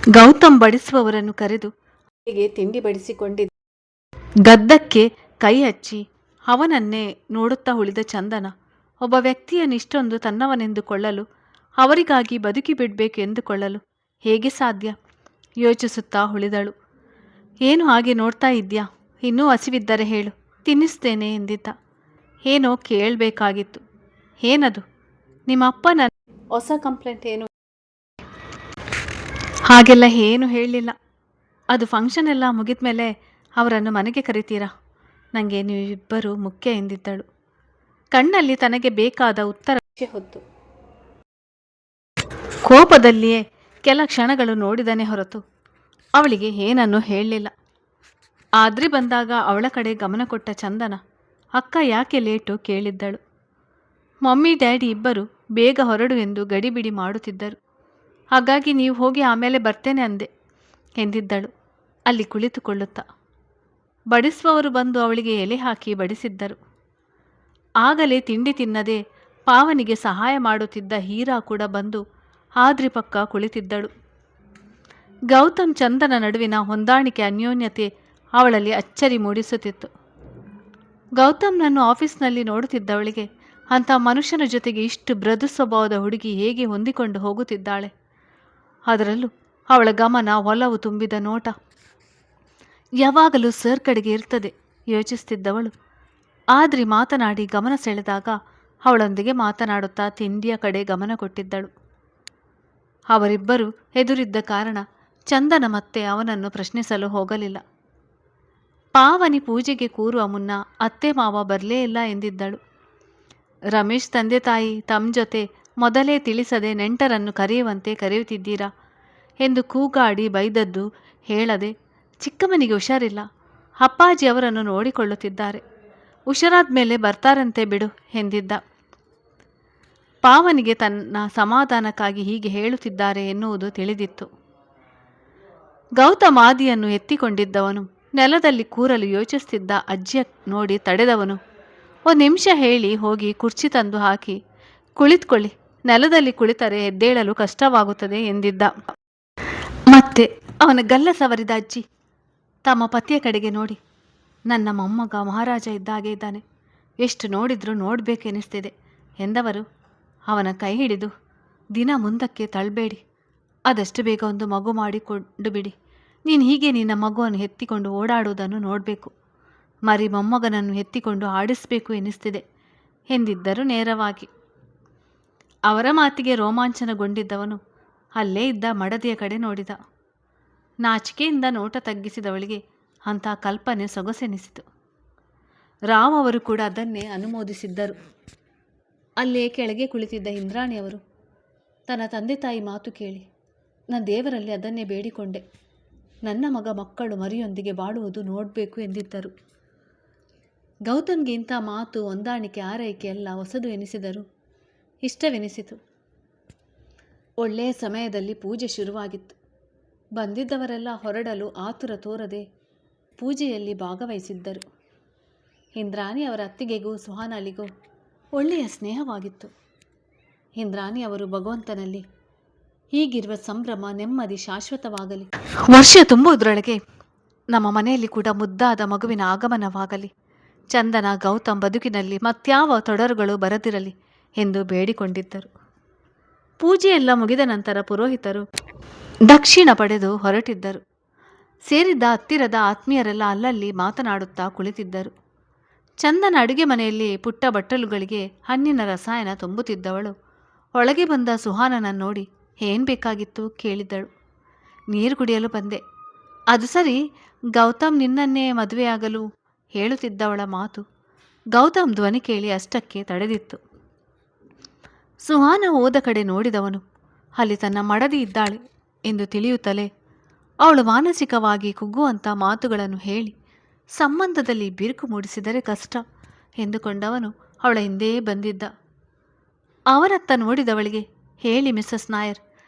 ಗೌತಮ್ ಬಡಿಸುವವರನ್ನು ಕರೆದು ಹೇಗೆ ತಿಂಡಿ ಬಡಿಸಿಕೊಂಡಿದ್ದ. ಗದ್ದಕ್ಕೆ ಕೈ ಹಚ್ಚಿ ಅವನನ್ನೇ ನೋಡುತ್ತಾ ಉಳಿದ ಚಂದನ ಒಬ್ಬ ವ್ಯಕ್ತಿಯನ್ನಿಷ್ಟೊಂದು ತನ್ನವನೆಂದುಕೊಳ್ಳಲು, ಅವರಿಗಾಗಿ ಬದುಕಿ ಬಿಡಬೇಕು ಎಂದುಕೊಳ್ಳಲು ಹೇಗೆ ಸಾಧ್ಯ ಯೋಚಿಸುತ್ತಾ ಉಳಿದಳು. ಏನು ಹಾಗೆ ನೋಡ್ತಾ ಇದ್ಯಾ? ಇನ್ನೂ ಹಸಿವಿದ್ದರೆ ಹೇಳು, ತಿನ್ನಿಸ್ತೇನೆ ಎಂದಿದ್ದ. ಏನೋ ಕೇಳಬೇಕಾಗಿತ್ತು. ಏನದು? ನಿಮ್ಮ ಅಪ್ಪ ನನ್ನ ಹೊಸ ಕಂಪ್ಲೇಂಟ್ ಏನು? ಹಾಗೆಲ್ಲ ಏನು ಹೇಳಲಿಲ್ಲ. ಅದು ಫಂಕ್ಷನ್ ಎಲ್ಲ ಮುಗಿದ ಮೇಲೆ ಅವರನ್ನು ಮನೆಗೆ ಕರಿತೀರಾ? ನನಗೆ ನೀವಿಬ್ಬರು ಮುಖ್ಯ ಎಂದಿದ್ದಳು. ಕಣ್ಣಲ್ಲಿ ತನಗೆ ಬೇಕಾದ ಉತ್ತರ ಹೊತ್ತು ಕೋಪದಲ್ಲಿಯೇ ಕೆಲ ಕ್ಷಣಗಳು ನೋಡಿದನೇ ಹೊರತು ಅವಳಿಗೆ ಏನನ್ನೂ ಹೇಳಲಿಲ್ಲ. ಆದ್ರಿ ಬಂದಾಗ ಅವಳ ಕಡೆ ಗಮನ ಕೊಟ್ಟ ಚಂದನ ಅಕ್ಕ ಯಾಕೆ ಲೇಟು ಕೇಳಿದ್ದಳು. ಮಮ್ಮಿ ಡ್ಯಾಡಿ ಇಬ್ಬರು ಬೇಗ ಹೊರಡು ಎಂದು ಗಡಿಬಿಡಿ ಮಾಡುತ್ತಿದ್ದರು. ಹಾಗಾಗಿ ನೀವು ಹೋಗಿ ಆಮೇಲೆ ಬರ್ತೇನೆ ಅಂದೆ ಎಂದಿದ್ದಳು ಅಲ್ಲಿ ಕುಳಿತುಕೊಳ್ಳುತ್ತಾ. ಬಡಿಸುವವರು ಬಂದು ಅವಳಿಗೆ ಎಲೆ ಹಾಕಿ ಬಡಿಸಿದ್ದರು. ಆಗಲೇ ತಿಂಡಿ ತಿನ್ನದೆ ಪಾವನಿಗೆ ಸಹಾಯ ಮಾಡುತ್ತಿದ್ದ ಹೀರಾ ಕೂಡ ಬಂದು ಆದ್ರಿ ಪಕ್ಕ ಕುಳಿತಿದ್ದಳು. ಗೌತಮ್ ಚಂದನ ನಡುವಿನ ಹೊಂದಾಣಿಕೆ ಅನ್ಯೋನ್ಯತೆ ಅವಳಲ್ಲಿ ಅಚ್ಚರಿ ಮೂಡಿಸುತ್ತಿತ್ತು. ಗೌತಮ್ನನ್ನು ಆಫೀಸ್ನಲ್ಲಿ ನೋಡುತ್ತಿದ್ದವಳಿಗೆ ಅಂಥ ಮನುಷ್ಯನ ಜೊತೆಗೆ ಇಷ್ಟು ಮೃದು ಸ್ವಭಾವದ ಹುಡುಗಿ ಹೇಗೆ ಹೊಂದಿಕೊಂಡು ಹೋಗುತ್ತಿದ್ದಾಳೆ? ಅದರಲ್ಲೂ ಅವಳ ಗಮನ, ಒಲವು ತುಂಬಿದ ನೋಟ ಯಾವಾಗಲೂ ಸರ್ ಕಡೆಗೆ ಇರ್ತದೆ ಯೋಚಿಸುತ್ತಿದ್ದವಳು ಆದ್ರಿ ಮಾತನಾಡಿ ಗಮನ ಸೆಳೆದಾಗ ಅವಳೊಂದಿಗೆ ಮಾತನಾಡುತ್ತಾ ತಿಂಡಿಯ ಕಡೆ ಗಮನ ಕೊಟ್ಟಿದ್ದಳು. ಅವರಿಬ್ಬರು ಎದುರಿದ್ದ ಕಾರಣ ಚಂದನ ಮತ್ತೆ ಅವನನ್ನು ಪ್ರಶ್ನಿಸಲು ಹೋಗಲಿಲ್ಲ. ಪಾವನಿ ಪೂಜೆಗೆ ಕೂರುವ ಮುನ್ನ ಅತ್ತೆ ಮಾವ ಬರಲೇ ಇಲ್ಲ ಎಂದಿದ್ದಳು. ರಮೇಶ್ ತಂದೆ ತಾಯಿ ತಮ್ಮ ಜೊತೆ ಮೊದಲೇ ತಿಳಿಸದೆ ನೆಂಟರನ್ನು ಕರೆಯುವಂತೆ ಕರೆಯುತ್ತಿದ್ದೀರಾ ಎಂದು ಕೂಗಾಡಿ ಬೈದದ್ದು ಹೇಳದೆ, ಚಿಕ್ಕಮ್ಮನಿಗೆ ಹುಷಾರಿಲ್ಲ, ಅಪ್ಪಾಜಿ ಅವರನ್ನು ನೋಡಿಕೊಳ್ಳುತ್ತಿದ್ದಾರೆ, ಹುಷಾರಾದ ಮೇಲೆ ಬರ್ತಾರಂತೆ ಬಿಡು ಎಂದಿದ್ದ. ಪಾವನಿಗೆ ತನ್ನ ಸಮಾಧಾನಕ್ಕಾಗಿ ಹೀಗೆ ಹೇಳುತ್ತಿದ್ದಾರೆ ಎನ್ನುವುದು ತಿಳಿದಿತ್ತು. ಗೌತಮ್ ಆದಿಯನ್ನು ಎತ್ತಿಕೊಂಡಿದ್ದವನು ನೆಲದಲ್ಲಿ ಕೂರಲು ಯೋಚಿಸುತ್ತಿದ್ದ ಅಜ್ಜಿಯ ನೋಡಿ ತಡೆದವನು, ಒಂದು ನಿಮಿಷ ಹೇಳಿ ಹೋಗಿ ಕುರ್ಚಿ ತಂದು ಹಾಕಿ ಕುಳಿತುಕೊಳ್ಳಿ, ನೆಲದಲ್ಲಿ ಕುಳಿತರೆ ಎದ್ದೇಳಲು ಕಷ್ಟವಾಗುತ್ತದೆ ಎಂದಿದ್ದ. ಮತ್ತೆ ಅವನ ಗಲ್ಲ ಸವರಿದ ಅಜ್ಜಿ ತಮ್ಮ ಪತಿಯ ಕಡೆಗೆ ನೋಡಿ, ನನ್ನ ಮೊಮ್ಮಗ ಮಹಾರಾಜ ಇದ್ದಾಗೆ ಇದ್ದಾನೆ, ಎಷ್ಟು ನೋಡಿದ್ರೂ ನೋಡಬೇಕೆನಿಸ್ತಿದೆ ಎಂದವರು ಅವನ ಕೈ ಹಿಡಿದು, ದಿನ ಮುಂದಕ್ಕೆ ತಳ್ಳಬೇಡಿ, ಆದಷ್ಟು ಬೇಗ ಒಂದು ಮಗು ಮಾಡಿಕೊಂಡು ಬಿಡಿ, ನೀನು ಹೀಗೆ ನಿನ್ನ ಮಗುವನ್ನು ಎತ್ತಿಕೊಂಡು ಓಡಾಡುವುದನ್ನು ನೋಡಬೇಕು, ಮರಿ ಮೊಮ್ಮಗನನ್ನು ಎತ್ತಿಕೊಂಡು ಆಡಿಸಬೇಕು ಎನಿಸ್ತಿದೆ ಎಂದಿದ್ದರು ನೇರವಾಗಿ. ಅವರ ಮಾತಿಗೆ ರೋಮಾಂಚನಗೊಂಡಿದ್ದವನು ಅಲ್ಲೇ ಇದ್ದ ಮಡದಿಯ ಕಡೆ ನೋಡಿದ. ನಾಚಿಕೆಯಿಂದ ನೋಟ ತಗ್ಗಿಸಿದವಳಿಗೆ ಅಂಥ ಕಲ್ಪನೆ ಸೊಗಸೆನಿಸಿತು. ರಾವ್ ಅವರು ಕೂಡ ಅದನ್ನೇ ಅನುಮೋದಿಸಿದ್ದರು. ಅಲ್ಲೇ ಕೆಳಗೆ ಕುಳಿತಿದ್ದ ಇಂದ್ರಾಣಿಯವರು ತನ್ನ ತಂದೆ ತಾಯಿ ಮಾತು ಕೇಳಿ, ನಾನು ದೇವರಲ್ಲಿ ಅದನ್ನೇ ಬೇಡಿಕೊಂಡೆ, ನನ್ನ ಮಗ ಮಕ್ಕಳು ಮರಿಯೊಂದಿಗೆ ಬಾಳುವುದು ನೋಡಬೇಕು ಎಂದಿದ್ದರು. ಗೌತಮ್ಗೆ ಇಂಥ ಮಾತು, ಹೊಂದಾಣಿಕೆ, ಆರೈಕೆ ಎಲ್ಲ ಹೊಸದು ಎನಿಸಿದರು ಇಷ್ಟವೆನಿಸಿತು. ಒಳ್ಳೆಯ ಸಮಯದಲ್ಲಿ ಪೂಜೆ ಶುರುವಾಗಿತ್ತು. ಬಂದಿದ್ದವರೆಲ್ಲ ಹೊರಡಲು ಆತುರ ತೋರದೆ ಪೂಜೆಯಲ್ಲಿ ಭಾಗವಹಿಸಿದ್ದರು. ಇಂದ್ರಾಣಿ ಅವರ ಅತ್ತಿಗೆಗೂ ಸುಹಾನಳಿಗೂ ಒಳ್ಳೆಯ ಸ್ನೇಹವಾಗಿತ್ತು. ಇಂದ್ರಾಣಿ ಅವರು ಭಗವಂತನಲ್ಲಿ ಹೀಗಿರುವ ಸಂಭ್ರಮ, ನೆಮ್ಮದಿ ಶಾಶ್ವತವಾಗಲಿ, ವರ್ಷ ತುಂಬುವುದರೊಳಗೆ ನಮ್ಮ ಮನೆಯಲ್ಲಿ ಕೂಡ ಮುದ್ದಾದ ಮಗುವಿನ ಆಗಮನವಾಗಲಿ, ಚಂದನ ಗೌತಮ್ ಬದುಕಿನಲ್ಲಿ ಮತ್ಯಾವ ತೊಡರುಗಳು ಬರದಿರಲಿ ಎಂದು ಬೇಡಿಕೊಂಡಿದ್ದರು. ಪೂಜೆಯೆಲ್ಲ ಮುಗಿದ ನಂತರ ಪುರೋಹಿತರು ದಕ್ಷಿಣ ಪಡೆದು ಹೊರಟಿದ್ದರು. ಸೇರಿದ್ದ ಹತ್ತಿರದ ಆತ್ಮೀಯರೆಲ್ಲ ಅಲ್ಲಲ್ಲಿ ಮಾತನಾಡುತ್ತಾ ಕುಳಿತಿದ್ದರು. ಚಂದನ ಅಡುಗೆ ಮನೆಯಲ್ಲಿ ಪುಟ್ಟ ಬಟ್ಟಲುಗಳಿಗೆ ಹಣ್ಣಿನ ರಸಾಯನ ತುಂಬುತ್ತಿದ್ದವಳು ಒಳಗೆ ಬಂದ ಸುಹಾನನನ್ನು ನೋಡಿ ಏನು ಬೇಕಾಗಿತ್ತು ಕೇಳಿದ್ದಳು. ನೀರು ಕುಡಿಯಲು ಬಂದೆ. ಅದು ಸರಿ, ಗೌತಮ್ ನಿನ್ನನ್ನೇ ಮದುವೆಯಾಗಲು ಹೇಳುತ್ತಿದ್ದವಳ ಮಾತು ಗೌತಮ್ ಧ್ವನಿ ಕೇಳಿ ಅಷ್ಟಕ್ಕೆ ತಡೆದಿತ್ತು. ಸುಹಾನ ಹೋದ ಕಡೆ ನೋಡಿದವನು ಅಲ್ಲಿ ತನ್ನ ಮಡದಿ ಇದ್ದಾಳೆ ಎಂದು ತಿಳಿಯುತ್ತಲೇ ಅವಳು ಮಾನಸಿಕವಾಗಿ ಕುಗ್ಗುವಂಥ ಮಾತುಗಳನ್ನು ಹೇಳಿ ಸಂಬಂಧದಲ್ಲಿ ಬಿರುಕು ಮೂಡಿಸಿದರೆ ಕಷ್ಟ ಎಂದುಕೊಂಡವನು ಅವಳ ಹಿಂದೆ ಬಂದಿದ್ದ. ಅವರತ್ತ ನೋಡಿದವಳಿಗೆ, ಹೇಳಿ ಮಿಸ್ಸಸ್ ನಾಯರ್,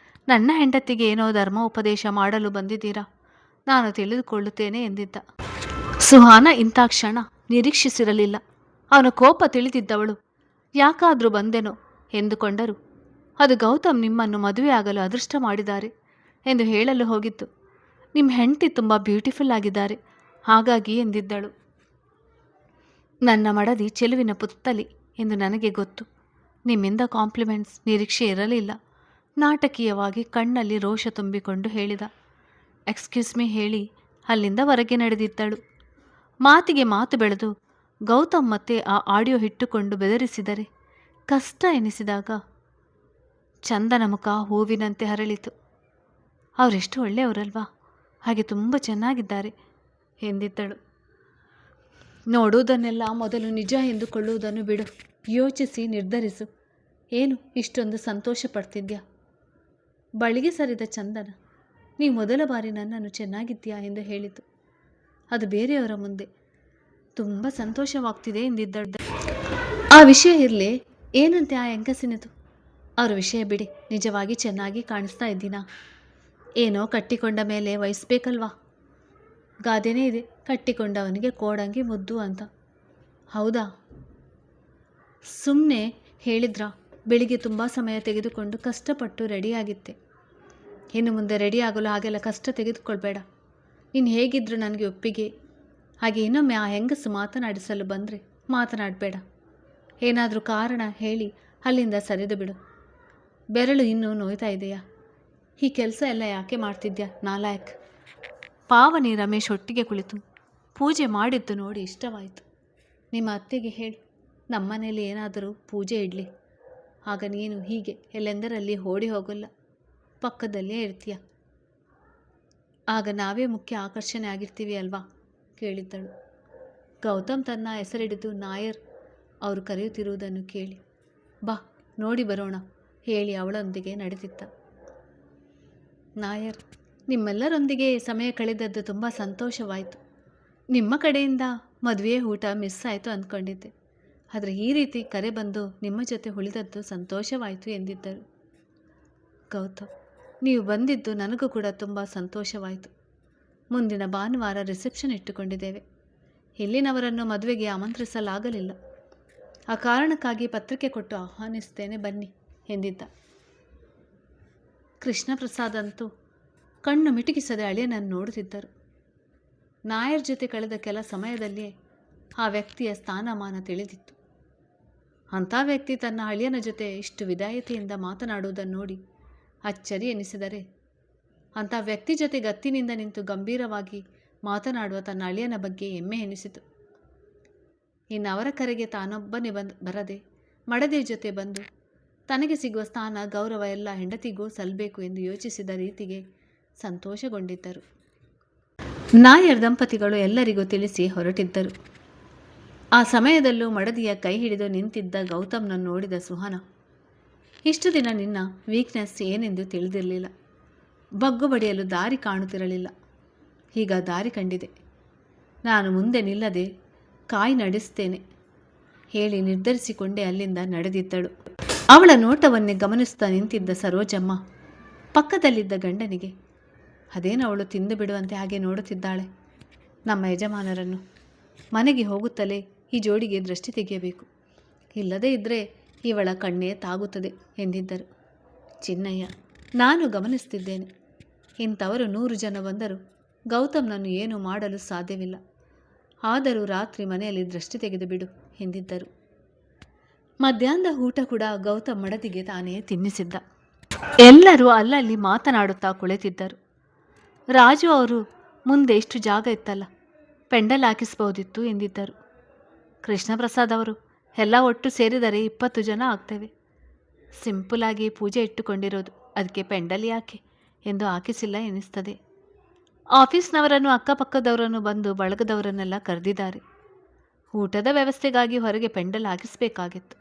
ನನ್ನ ಹೆಂಡತಿಗೆ ಏನೋ ಧರ್ಮ ಉಪದೇಶ ಮಾಡಲು ಬಂದಿದ್ದೀರಾ, ನಾನು ತಿಳಿದುಕೊಳ್ಳುತ್ತೇನೆ ಎಂದಿದ್ದ. ಸುಹಾನ ಇಂಥ ಕ್ಷಣ ನಿರೀಕ್ಷಿಸಿರಲಿಲ್ಲ. ಅವನ ಕೋಪ ತಿಳಿದಿದ್ದವಳು ಯಾಕಾದರೂ ಬಂದೆನೋ ಎಂದುಕೊಂಡರು. ಅದು ಗೌತಮ್ ನಿಮ್ಮನ್ನು ಮದುವೆಯಾಗಲು ಅದೃಷ್ಟ ಮಾಡಿದ್ದಾರೆ ಎಂದು ಹೇಳಲು ಹೋಗಿತ್ತು. ನಿಮ್ಮ ಹೆಂಡತಿ ತುಂಬ ಬ್ಯೂಟಿಫುಲ್ ಆಗಿದ್ದಾರೆ, ಹಾಗಾಗಿ ಎಂದಿದ್ದಳು. ನನ್ನ ಮಡದಿ ಚೆಲುವಿನ ಪುತ್ತಲಿ ಎಂದು ನನಗೆ ಗೊತ್ತು. ನಿಮ್ಮಿಂದ ಕಾಂಪ್ಲಿಮೆಂಟ್ಸ್ ನಿರೀಕ್ಷೆ ಇರಲಿಲ್ಲ. ನಾಟಕೀಯವಾಗಿ ಕಣ್ಣಲ್ಲಿ ರೋಷ ತುಂಬಿಕೊಂಡು ಹೇಳಿದ. ಎಕ್ಸ್ಕ್ಯೂಸ್ ಮೀ ಹೇಳಿ ಅಲ್ಲಿಂದ ಹೊರಗೆ ನಡೆದಿದ್ದಳು. ಮಾತಿಗೆ ಮಾತು ಬೆಳೆದು ಗೌತಮ್ ಮತ್ತೆ ಆ ಆಡಿಯೋ ಇಟ್ಟುಕೊಂಡು ಬೆದರಿಸಿದರೆ ಕಷ್ಟ ಎನಿಸಿದಾಗ ಚಂದನ ಮುಖ ಹೂವಿನಂತೆ ಹರಳಿತು. ಅವರೆಷ್ಟು ಒಳ್ಳೆಯವರಲ್ವಾ, ಹಾಗೆ ತುಂಬ ಚೆನ್ನಾಗಿದ್ದಾರೆ ಎಂದಿದ್ದಳು. ನೋಡುವುದನ್ನೆಲ್ಲ ಮೊದಲು ನಿಜ ಎಂದುಕೊಳ್ಳುವುದನ್ನು ಬಿಡು, ಯೋಚಿಸಿ ನಿರ್ಧರಿಸು. ಏನು ಇಷ್ಟೊಂದು ಸಂತೋಷ ಪಡ್ತಿದ್ಯಾ? ಬಳಿಗೆ ಸರಿದ ಚಂದನ, ನೀವು ಮೊದಲ ಬಾರಿ ನನ್ನನ್ನು ಚೆನ್ನಾಗಿದ್ದೀಯಾ ಎಂದು ಹೇಳಿತು. ಅದು ಬೇರೆಯವರ ಮುಂದೆ. ತುಂಬ ಸಂತೋಷವಾಗ್ತಿದೆ ಎಂದಿದ್ದಳು. ಆ ವಿಷಯ ಇರಲಿ, ಏನಂತೆ ಆ ಹೆಂಗಸಿನದು? ಅವ್ರ ವಿಷಯ ಬಿಡಿ, ನಿಜವಾಗಿ ಚೆನ್ನಾಗಿ ಕಾಣಿಸ್ತಾ ಇದ್ದೀನಾ? ಏನೋ ಕಟ್ಟಿಕೊಂಡ ಮೇಲೆ ವಹಿಸ್ಬೇಕಲ್ವಾ? ಗಾದೆನೇ ಇದೆ, ಕಟ್ಟಿಕೊಂಡವನಿಗೆ ಕೋಡಂಗಿ ಮುದ್ದು ಅಂತ. ಹೌದಾ? ಸುಮ್ಮನೆ ಹೇಳಿದ್ರ? ಬೆಳಿಗ್ಗೆ ತುಂಬ ಸಮಯ ತೆಗೆದುಕೊಂಡು ಕಷ್ಟಪಟ್ಟು ರೆಡಿಯಾಗಿತ್ತೆ. ಇನ್ನು ಮುಂದೆ ರೆಡಿಯಾಗಲು ಹಾಗೆಲ್ಲ ಕಷ್ಟ ತೆಗೆದುಕೊಳ್ಬೇಡ. ನೀನು ಹೇಗಿದ್ರು ನನಗೆ ಒಪ್ಪಿಗೆ. ಹಾಗೆ ಇನ್ನೊಮ್ಮೆ ಆ ಹೆಂಗಸು ಮಾತನಾಡಿಸಲು ಬಂದರೆ ಮಾತನಾಡಬೇಡ. ಏನಾದರೂ ಕಾರಣ ಹೇಳಿ ಅಲ್ಲಿಂದ ಸರಿದು ಬಿಡು. ಬೆರಳು ಇನ್ನೂ ನೋಯ್ತಾ ಇದೆಯಾ? ಈ ಕೆಲಸ ಎಲ್ಲ ಯಾಕೆ ಮಾಡ್ತಿದ್ಯಾ ನಾಲಾಯಕ್? ಪಾವನಿ ರಮೇಶ್ ಒಟ್ಟಿಗೆ ಕುಳಿತು ಪೂಜೆ ಮಾಡಿದ್ದು ನೋಡಿ ಇಷ್ಟವಾಯಿತು. ನಿಮ್ಮ ಅತ್ತೆಗೆ ಹೇಳು, ನಮ್ಮನೇಲಿ ಏನಾದರೂ ಪೂಜೆ ಇಡಲಿ. ಆಗ ನೀನು ಹೀಗೆ ಎಲ್ಲೆಂದರಲ್ಲಿ ಓಡಿ ಹೋಗಲ್ಲ, ಪಕ್ಕದಲ್ಲೇ ಇರ್ತೀಯ. ಆಗ ನಾವೇ ಮುಖ್ಯ ಆಕರ್ಷಣೆ ಆಗಿರ್ತೀವಿ ಅಲ್ವಾ? ಕೇಳಿದ್ದಳು. ಗೌತಮ್ ತನ್ನ ಹೆಸರಿಡಿದು ನಾಯರ್ ಅವರು ಕರೆಯುತ್ತಿರುವುದನ್ನು ಕೇಳಿ ಬಾ ನೋಡಿ ಬರೋಣ ಹೇಳಿ ಅವಳೊಂದಿಗೆ ನಡೆದಿದ್ದ. ನಾಯರ್, ನಿಮ್ಮೆಲ್ಲರೊಂದಿಗೆ ಸಮಯ ಕಳೆದದ್ದು ತುಂಬ ಸಂತೋಷವಾಯಿತು. ನಿಮ್ಮ ಕಡೆಯಿಂದ ಮದುವೆ ಊಟ ಮಿಸ್ ಆಯಿತು ಅಂದ್ಕೊಂಡಿದ್ದೆ, ಆದರೆ ಈ ರೀತಿ ಕರೆ ಬಂದು ನಿಮ್ಮ ಜೊತೆ ಉಳಿದದ್ದು ಸಂತೋಷವಾಯಿತು ಎಂದಿದ್ದರು. ಗೌತಮ್, ನೀವು ಬಂದಿದ್ದು ನನಗೂ ಕೂಡ ತುಂಬ ಸಂತೋಷವಾಯಿತು. ಮುಂದಿನ ಭಾನುವಾರ ರಿಸೆಪ್ಷನ್ ಇಟ್ಟುಕೊಂಡಿದ್ದೇವೆ. ಇಲ್ಲಿನವರನ್ನು ಮದುವೆಗೆ ಆಮಂತ್ರಿಸಲಾಗಲಿಲ್ಲ. ಆ ಕಾರಣಕ್ಕಾಗಿ ಪತ್ರಿಕೆ ಕೊಟ್ಟು ಆಹ್ವಾನಿಸ್ತೇನೆ, ಬನ್ನಿ ಎಂದಿದ್ದ. ಕೃಷ್ಣ ಪ್ರಸಾದ್ ಅಂತೂ ಕಣ್ಣು ಮಿಟುಕಿಸದೆ ಅಳಿಯನನ್ನು ನೋಡುತ್ತಿದ್ದರು. ನಾಯರ್ ಜೊತೆ ಕಳೆದ ಕೆಲ ಸಮಯದಲ್ಲಿಯೇ ಆ ವ್ಯಕ್ತಿಯ ಸ್ಥಾನಮಾನ ತಿಳಿದಿತ್ತು. ಅಂಥ ವ್ಯಕ್ತಿ ತನ್ನ ಅಳಿಯನ ಜೊತೆ ಇಷ್ಟು ವಿಧಾಯತೆಯಿಂದ ಮಾತನಾಡುವುದನ್ನು ನೋಡಿ ಅಚ್ಚರಿ ಎನಿಸಿದರೆ, ಅಂಥ ವ್ಯಕ್ತಿ ಜೊತೆ ಗತ್ತಿನಿಂದ ನಿಂತು ಗಂಭೀರವಾಗಿ ಮಾತನಾಡುವ ತನ್ನ ಅಳಿಯನ ಬಗ್ಗೆ ಹೆಮ್ಮೆ ಎನಿಸಿತು. ಇನ್ನು ಅವರ ಕರೆಗೆ ತಾನೊಬ್ಬನೇ ಬರದೆ ಮಡದಿ ಜೊತೆ ಬಂದು ತನಗೆ ಸಿಗುವ ಸ್ಥಾನ ಗೌರವ ಎಲ್ಲ ಹೆಂಡತಿಗೂ ಸಲ್ಲಬೇಕು ಎಂದು ಯೋಚಿಸಿದ ರೀತಿಗೆ ಸಂತೋಷಗೊಂಡಿದ್ದರು. ನಾಯರ್ ದಂಪತಿಗಳು ಎಲ್ಲರಿಗೂ ತಿಳಿಸಿ ಹೊರಟಿದ್ದರು. ಆ ಸಮಯದಲ್ಲೂ ಮಡದಿಯ ಕೈ ಹಿಡಿದು ನಿಂತಿದ್ದ ಗೌತಮ್ನನ್ನು ನೋಡಿದ ಸುಹಾನ, ಇಷ್ಟು ದಿನ ನಿನ್ನ ವೀಕ್ನೆಸ್ ಏನೆಂದು ತಿಳಿದಿರಲಿಲ್ಲ. ಬಗ್ಗು ಬಡಿಯಲು ದಾರಿ ಕಾಣುತ್ತಿರಲಿಲ್ಲ. ಈಗ ದಾರಿ ಕಂಡಿದೆ. ನಾನು ಮುಂದೆ ನಿಲ್ಲದೆ ಕಾಯಿ ನಡೆಸ್ತೇನೆ ಹೇಳಿ ನಿರ್ಧರಿಸಿಕೊಂಡೇ ಅಲ್ಲಿಂದ ನಡೆದಿದ್ದಳು. ಅವಳ ನೋಟವನ್ನೇ ಗಮನಿಸುತ್ತಾ ನಿಂತಿದ್ದ ಸರೋಜಮ್ಮ ಪಕ್ಕದಲ್ಲಿದ್ದ ಗಂಡನಿಗೆ, ಅದೇನು ಅವಳು ತಿಂದು ಬಿಡುವಂತೆ ಹಾಗೆ ನೋಡುತ್ತಿದ್ದಾಳೆ ನಮ್ಮ ಯಜಮಾನರನ್ನು. ಮನೆಗೆ ಹೋಗುತ್ತಲೇ ಈ ಜೋಡಿಗೆ ದೃಷ್ಟಿ ತೆಗೆಯಬೇಕು, ಇಲ್ಲದೇ ಇದ್ದರೆ ಇವಳ ಕಣ್ಣೇ ತಾಗುತ್ತದೆ ಎಂದಿದ್ದರು. ಚಿನ್ನಯ್ಯ, ನಾನು ಗಮನಿಸ್ತಿದ್ದೇನೆ. ಇಂಥವರು 100 ಜನ ಬಂದರೂ ಗೌತಮ್ನನ್ನು ಏನೂ ಮಾಡಲು ಸಾಧ್ಯವಿಲ್ಲ. ಆದರೂ ರಾತ್ರಿ ಮನೆಯಲ್ಲಿ ದೃಷ್ಟಿ ತೆಗೆದು ಬಿಡು ಎಂದಿದ್ದರು. ಮಧ್ಯಾಹ್ನದ ಊಟ ಕೂಡ ಗೌತಮ್ ಮಡದಿಗೆ ತಾನೇ ತಿನ್ನಿಸಿದ್ದ. ಎಲ್ಲರೂ ಅಲ್ಲಲ್ಲಿ ಮಾತನಾಡುತ್ತಾ ಕುಳಿತಿದ್ದರು. ರಾಜು ಅವರು ಮುಂದೆ ಇಷ್ಟು ಜಾಗ ಇತ್ತಲ್ಲ, ಪೆಂಡಲ್ ಹಾಕಿಸ್ಬೋದಿತ್ತು ಎಂದಿದ್ದರು. ಕೃಷ್ಣ ಪ್ರಸಾದ್ ಅವರು, ಎಲ್ಲ ಒಟ್ಟು ಸೇರಿದರೆ 20 ಜನ ಆಗ್ತೇವೆ. ಸಿಂಪಲಾಗಿ ಪೂಜೆ ಇಟ್ಟುಕೊಂಡಿರೋದು, ಅದಕ್ಕೆ ಪೆಂಡಲ್ ಯಾಕೆ ಎಂದು ಹಾಕಿಸಿಲ್ಲ ಎನಿಸ್ತದೆ. ಆಫೀಸ್ನವರನ್ನು ಅಕ್ಕಪಕ್ಕದವರನ್ನು ಬಂದು ಬಳಗದವರನ್ನೆಲ್ಲ ಕರೆದಿದ್ದಾರೆ. ಊಟದ ವ್ಯವಸ್ಥೆಗಾಗಿ ಹೊರಗೆ ಪೆಂಡಲ್ ಹಾಕಿಸಬೇಕಾಗಿತ್ತು.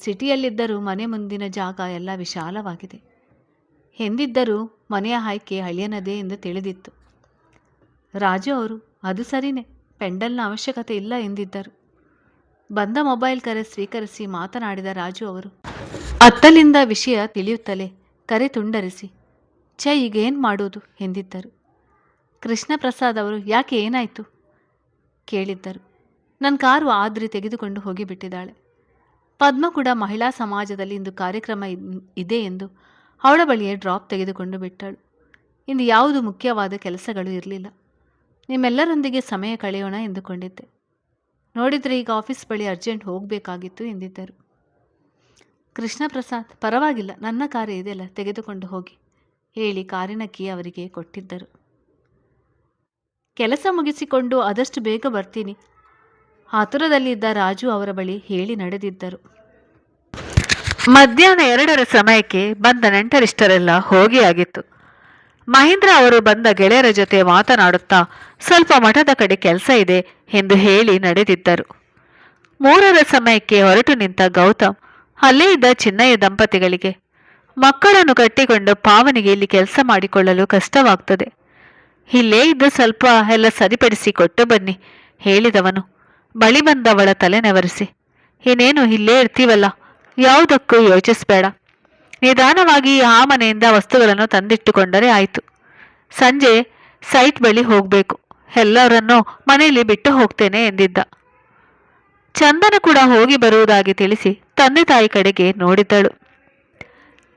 ಸಿಟಿಯಲ್ಲಿದ್ದರೂ ಮನೆ ಮುಂದಿನ ಜಾಗ ಎಲ್ಲ ವಿಶಾಲವಾಗಿದೆ ಎಂದಿದ್ದರೂ ಮನೆಯ ಆಯ್ಕೆ ಅಳಿಯನದೇ ಎಂದು ತಿಳಿದಿತ್ತು. ರಾಜು ಅವರು, ಅದು ಸರಿನೇ, ಪೆಂಡಲ್ನ ಅವಶ್ಯಕತೆ ಇಲ್ಲ ಎಂದಿದ್ದರು. ಬಂದ ಮೊಬೈಲ್ ಕರೆ ಸ್ವೀಕರಿಸಿ ಮಾತನಾಡಿದ ರಾಜು ಅವರು ಅತ್ತಲಿಂದ ವಿಷಯ ತಿಳಿಯುತ್ತಲೇ ಕರೆ ತುಂಡರಿಸಿ, ಛೆ ಈಗೇನು ಮಾಡುವುದು ಎಂದಿದ್ದರು. ಕೃಷ್ಣ ಪ್ರಸಾದ್ ಅವರು, ಯಾಕೆ ಏನಾಯಿತು ಕೇಳಿದ್ದರು. ನನ್ನ ಕಾರು ಆದ್ರಿ ತೆಗೆದುಕೊಂಡು ಹೋಗಿಬಿಟ್ಟಿದ್ದಾಳೆ. ಪದ್ಮ ಕೂಡ ಮಹಿಳಾ ಸಮಾಜದಲ್ಲಿ ಇಂದು ಕಾರ್ಯಕ್ರಮ ಇದೆ ಎಂದು ಅವಳ ಬಳಿಯೇ ಡ್ರಾಪ್ ತೆಗೆದುಕೊಂಡು ಬಿಟ್ಟಳು. ಇನ್ನು ಯಾವುದು ಮುಖ್ಯವಾದ ಕೆಲಸಗಳು ಇರಲಿಲ್ಲ. ನಿಮ್ಮೆಲ್ಲರೊಂದಿಗೆ ಸಮಯ ಕಳೆಯೋಣ ಎಂದುಕೊಂಡಿದ್ದೆ. ನೋಡಿದರೆ ಈಗ ಆಫೀಸ್ ಬಳಿ ಅರ್ಜೆಂಟ್ ಹೋಗಬೇಕಾಗಿತ್ತು ಎಂದಿದ್ದರು. ಕೃಷ್ಣಪ್ರಸಾದ್, ಪರವಾಗಿಲ್ಲ, ನನ್ನ ಕಾರು ಇದೆಯಲ್ಲ, ತೆಗೆದುಕೊಂಡು ಹೋಗಿ ಹೇಳಿ ಕಾರಿನ ಕೀ ಅವರಿಗೆ ಕೊಟ್ಟಿದ್ದರು. ಕೆಲಸ ಮುಗಿಸಿಕೊಂಡು ಆದಷ್ಟು ಬೇಗ ಬರ್ತೀನಿ, ಆತುರದಲ್ಲಿದ್ದ ರಾಜು ಅವರ ಬಳಿ ಹೇಳಿ ನಡೆದಿದ್ದರು. ಮಧ್ಯಾಹ್ನ 2ರ ಸಮಯಕ್ಕೆ ಬಂದ ನೆಂಟರಿಷ್ಟರೆಲ್ಲ ಹೋಗಿ ಆಗಿತ್ತು. ಮಹೇಂದ್ರ ಅವರು ಬಂದ ಗೆಳೆಯರ ಜೊತೆ ಮಾತನಾಡುತ್ತಾ ಸ್ವಲ್ಪ ಮಠದ ಕಡೆ ಕೆಲಸ ಇದೆ ಎಂದು ಹೇಳಿ ನಡೆದಿದ್ದರು. 3ರ ಸಮಯಕ್ಕೆ ಹೊರಟು ನಿಂತ ಗೌತಮ್ ಅಲ್ಲೇ ಇದ್ದ ಚಿನ್ನಯ್ಯ ದಂಪತಿಗಳಿಗೆ, ಮಕ್ಕಳನ್ನು ಕಟ್ಟಿಕೊಂಡು ಪಾವನಿಗೆ ಇಲ್ಲಿ ಕೆಲಸ ಮಾಡಿಕೊಳ್ಳಲು ಕಷ್ಟವಾಗ್ತದೆ, ಇಲ್ಲೇ ಇದ್ದು ಸ್ವಲ್ಪ ಎಲ್ಲ ಸರಿಪಡಿಸಿ ಕೊಟ್ಟು ಬನ್ನಿ ಹೇಳಿದವನು ಬಳಿ ಬಂದವಳ ತಲೆ ನೆವರಿಸಿ, ಇನ್ನೇನು ಇಲ್ಲೇ ಇರ್ತೀವಲ್ಲ, ಯಾವುದಕ್ಕೂ ಯೋಚಿಸಬೇಡ, ನಿಧಾನವಾಗಿ ಆ ಮನೆಯಿಂದ ವಸ್ತುಗಳನ್ನು ತಂದಿಟ್ಟುಕೊಂಡರೆ ಆಯಿತು, ಸಂಜೆ ಸೈಟ್ ಬಳಿ ಹೋಗಬೇಕು, ಎಲ್ಲರನ್ನೂ ಮನೆಯಲ್ಲಿ ಬಿಟ್ಟು ಹೋಗ್ತೇನೆ ಎಂದಿದ್ದ. ಚಂದನ ಕೂಡ ಹೋಗಿ ಬರುವುದಾಗಿ ತಿಳಿಸಿ ತಂದೆ ತಾಯಿ ಕಡೆಗೆ ನೋಡಿದ್ದಳು.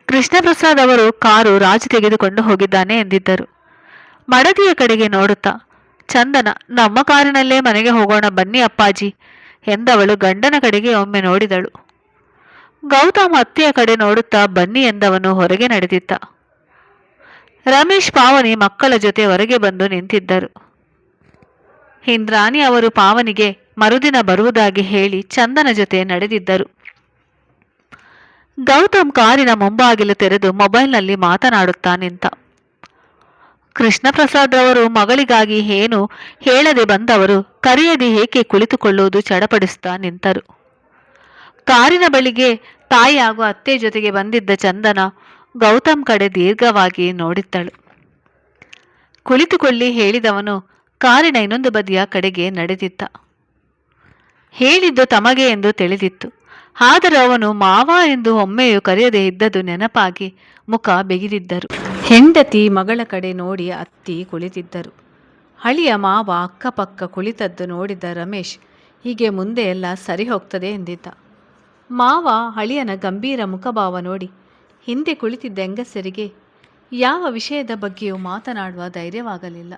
ಕೃಷ್ಣಪ್ರಸಾದ್ ಅವರು ಕಾರು ರಾಜು ತೆಗೆದುಕೊಂಡು ಹೋಗಿದ್ದಾನೆ ಎಂದಿದ್ದರು. ಮಡದಿಯ ಕಡೆಗೆ ನೋಡುತ್ತಾ, ಚಂದನ, ನಮ್ಮ ಕಾರಿನಲ್ಲೇ ಮನೆಗೆ ಹೋಗೋಣ ಬನ್ನಿ ಅಪ್ಪಾಜಿ ಎಂದವಳು ಗಂಡನ ಕಡೆಗೆ ಒಮ್ಮೆ ನೋಡಿದಳು. ಗೌತಮ್ ಅತ್ತೆಯ ಕಡೆ ನೋಡುತ್ತಾ ಬನ್ನಿ ಎಂದವನು ಹೊರಗೆ ನಡೆದಿದ್ದ. ರಮೇಶ್ ಪಾವನಿ ಮಕ್ಕಳ ಜೊತೆ ಹೊರಗೆ ಬಂದು ನಿಂತಿದ್ದರು. ಇಂದ್ರಾಣಿ ಅವರು ಪಾವನಿಗೆ ಮರುದಿನ ಬರುವುದಾಗಿ ಹೇಳಿ ಚಂದನ ಜೊತೆ ನಡೆದಿದ್ದರು. ಗೌತಮ್ ಕಾರಿನ ಮುಂಬಾಗಿಲು ತೆರೆದು ಮೊಬೈಲ್ನಲ್ಲಿ ಮಾತನಾಡುತ್ತಾ ನಿಂತ. ಕೃಷ್ಣಪ್ರಸಾದ್ ಅವರು ಮಗಳಿಗಾಗಿ ಏನು ಹೇಳದೆ ಬಂದವರು ಕರೆಯದೆ ಏಕೆ ಕುಳಿತುಕೊಳ್ಳುವುದು ಚಡಪಡಿಸುತ್ತಾ ನಿಂತರು. ಕಾರಿನ ಬಳಿಗೆ ತಾಯಿ ಹಾಗೂ ಅತ್ತೆ ಜೊತೆಗೆ ಬಂದಿದ್ದ ಚಂದನ ಗೌತಮ್ ಕಡೆ ದೀರ್ಘವಾಗಿ ನೋಡಿದ್ದಳು. ಕುಳಿತುಕೊಳ್ಳಿ ಹೇಳಿದವನು ಕಾರಿನ ಇನ್ನೊಂದು ಬದಿಯ ಕಡೆಗೆ ನಡೆದಿದ್ದ. ಹೇಳಿದ್ದು ತಮಗೆ ಎಂದು ತಿಳಿದಿತ್ತು, ಆದರೂ ಅವನು ಮಾವ ಎಂದು ಒಮ್ಮೆಯೂ ಕರೆಯದೇ ಇದ್ದದ್ದು ನೆನಪಾಗಿ ಮುಖ ಬೆಗಿದಿದ್ದರು. ಹೆಂಡತಿ ಮಗಳ ಕಡೆ ನೋಡಿ ಅತ್ತಿ ಕುಳಿತಿದ್ದರು. ಹಳಿಯ ಮಾವ ಅಕ್ಕಪಕ್ಕ ಕುಳಿತದ್ದು ನೋಡಿದ್ದ ರಮೇಶ್, ಹೀಗೆ ಮುಂದೆ ಎಲ್ಲ ಸರಿ ಹೋಗ್ತದೆ ಎಂದಿದ್ದ. ಮಾವ ಹಳಿಯನ ಗಂಭೀರ ಮುಖಭಾವ ನೋಡಿ ಹಿಂದೆ ಕುಳಿತಿದ್ದ ಹೆಂಗಸರಿಗೆ ಯಾವ ವಿಷಯದ ಬಗ್ಗೆಯೂ ಮಾತನಾಡುವ ಧೈರ್ಯವಾಗಲಿಲ್ಲ.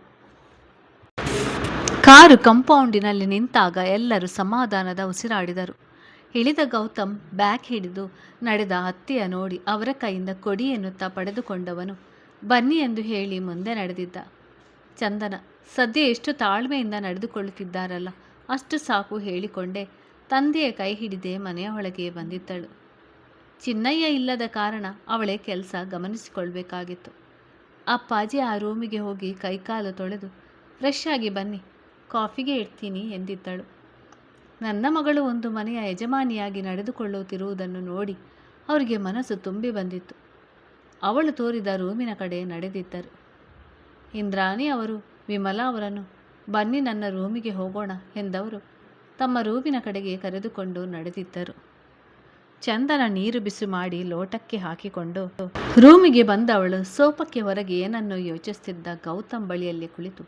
ಕಾರು ಕಂಪೌಂಡಿನಲ್ಲಿ ನಿಂತಾಗ ಎಲ್ಲರೂ ಸಮಾಧಾನದ ಉಸಿರಾಡಿದರು. ಇಳಿದ ಗೌತಮ್ ಬ್ಯಾಗ್ ಹಿಡಿದು ನಡೆದ ಅತ್ತೆಯ ನೋಡಿ ಅವರ ಕೈಯಿಂದ ಕೊಡಿ ಎನ್ನುತ್ತಾ ಪಡೆದುಕೊಂಡವನು ಬನ್ನಿ ಎಂದು ಹೇಳಿ ಮುಂದೆ ನಡೆದಿದ್ದ. ಚಂದನ, ಸದ್ಯ ಎಷ್ಟು ತಾಳ್ಮೆಯಿಂದ ನಡೆದುಕೊಳ್ಳುತ್ತಿದ್ದಾರಲ್ಲ, ಅಷ್ಟು ಸಾಕು ಹೇಳಿಕೊಂಡೆ ತಂದೆಯ ಕೈ ಹಿಡಿದೇ ಮನೆಯ ಒಳಗೆ ಬಂದಿದ್ದಳು. ಚಿನ್ನಯ್ಯ ಇಲ್ಲದ ಕಾರಣ ಅವಳೇ ಕೆಲಸ ಗಮನಿಸಿಕೊಳ್ಬೇಕಾಗಿತ್ತು. ಅಪ್ಪಾಜಿ ಆ ರೂಮಿಗೆ ಹೋಗಿ ಕೈಕಾಲು ತೊಳೆದು ಫ್ರೆಶ್ ಆಗಿ ಬನ್ನಿ, ಕಾಫಿಗೆ ಇಡ್ತೀನಿ ಎಂದಿದ್ದಳು. ನನ್ನ ಮಗಳು ಒಂದು ಮನೆಯ ಯಜಮಾನಿಯಾಗಿ ನಡೆದುಕೊಳ್ಳುತ್ತಿರುವುದನ್ನು ನೋಡಿ ಅವರಿಗೆ ಮನಸ್ಸು ತುಂಬಿ ಬಂದಿತ್ತು. ಅವಳು ತೋರಿದ ರೂಮಿನ ಕಡೆ ನಡೆದಿದ್ದರು. ಇಂದ್ರಾಣಿ ಅವರು ವಿಮಲಾ ಅವರನ್ನು ಬನ್ನಿ ನನ್ನ ರೂಮಿಗೆ ಹೋಗೋಣ ಎಂದವರು ತಮ್ಮ ರೂಮಿನ ಕಡೆಗೆ ಕರೆದುಕೊಂಡು ನಡೆದಿದ್ದರು. ಚಂದನ ನೀರು ಬಿಸಿ ಮಾಡಿ ಲೋಟಕ್ಕೆ ಹಾಕಿಕೊಂಡು ರೂಮಿಗೆ ಬಂದವಳು ಸೋಫಾಕ್ಕೆ ಹೊರಗೆ ಏನನ್ನೋ ಯೋಚಿಸುತ್ತಿದ್ದ ಗೌತಮ್ ಬಳಿಯಲ್ಲಿ ಕುಳಿತು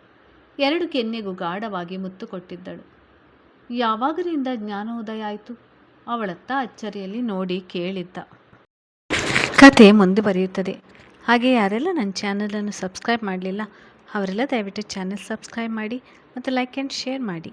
2 ಕೆನ್ನೆಗೂ ಗಾಢವಾಗಿ ಮುತ್ತು ಕೊಟ್ಟಿದ್ದಳು. ಯಾವಾಗರಿಂದ ಜ್ಞಾನೋದಯ ಆಯಿತು? ಅವಳತ್ತ ಅಚ್ಚರಿಯಲ್ಲಿ ನೋಡಿ ಕೇಳಿದ್ದ. ಕತೆ ಮುಂದೆ ಬರೆಯುತ್ತದೆ. ಹಾಗೆ ಯಾರೆಲ್ಲ ನನ್ನ ಚಾನಲನ್ನು ಸಬ್ಸ್ಕ್ರೈಬ್ ಮಾಡಲಿಲ್ಲ ಅವರೆಲ್ಲ ದಯವಿಟ್ಟು ಚಾನಲ್ ಸಬ್ಸ್ಕ್ರೈಬ್ ಮಾಡಿ ಮತ್ತು ಲೈಕ್ ಆ್ಯಂಡ್ ಶೇರ್ ಮಾಡಿ.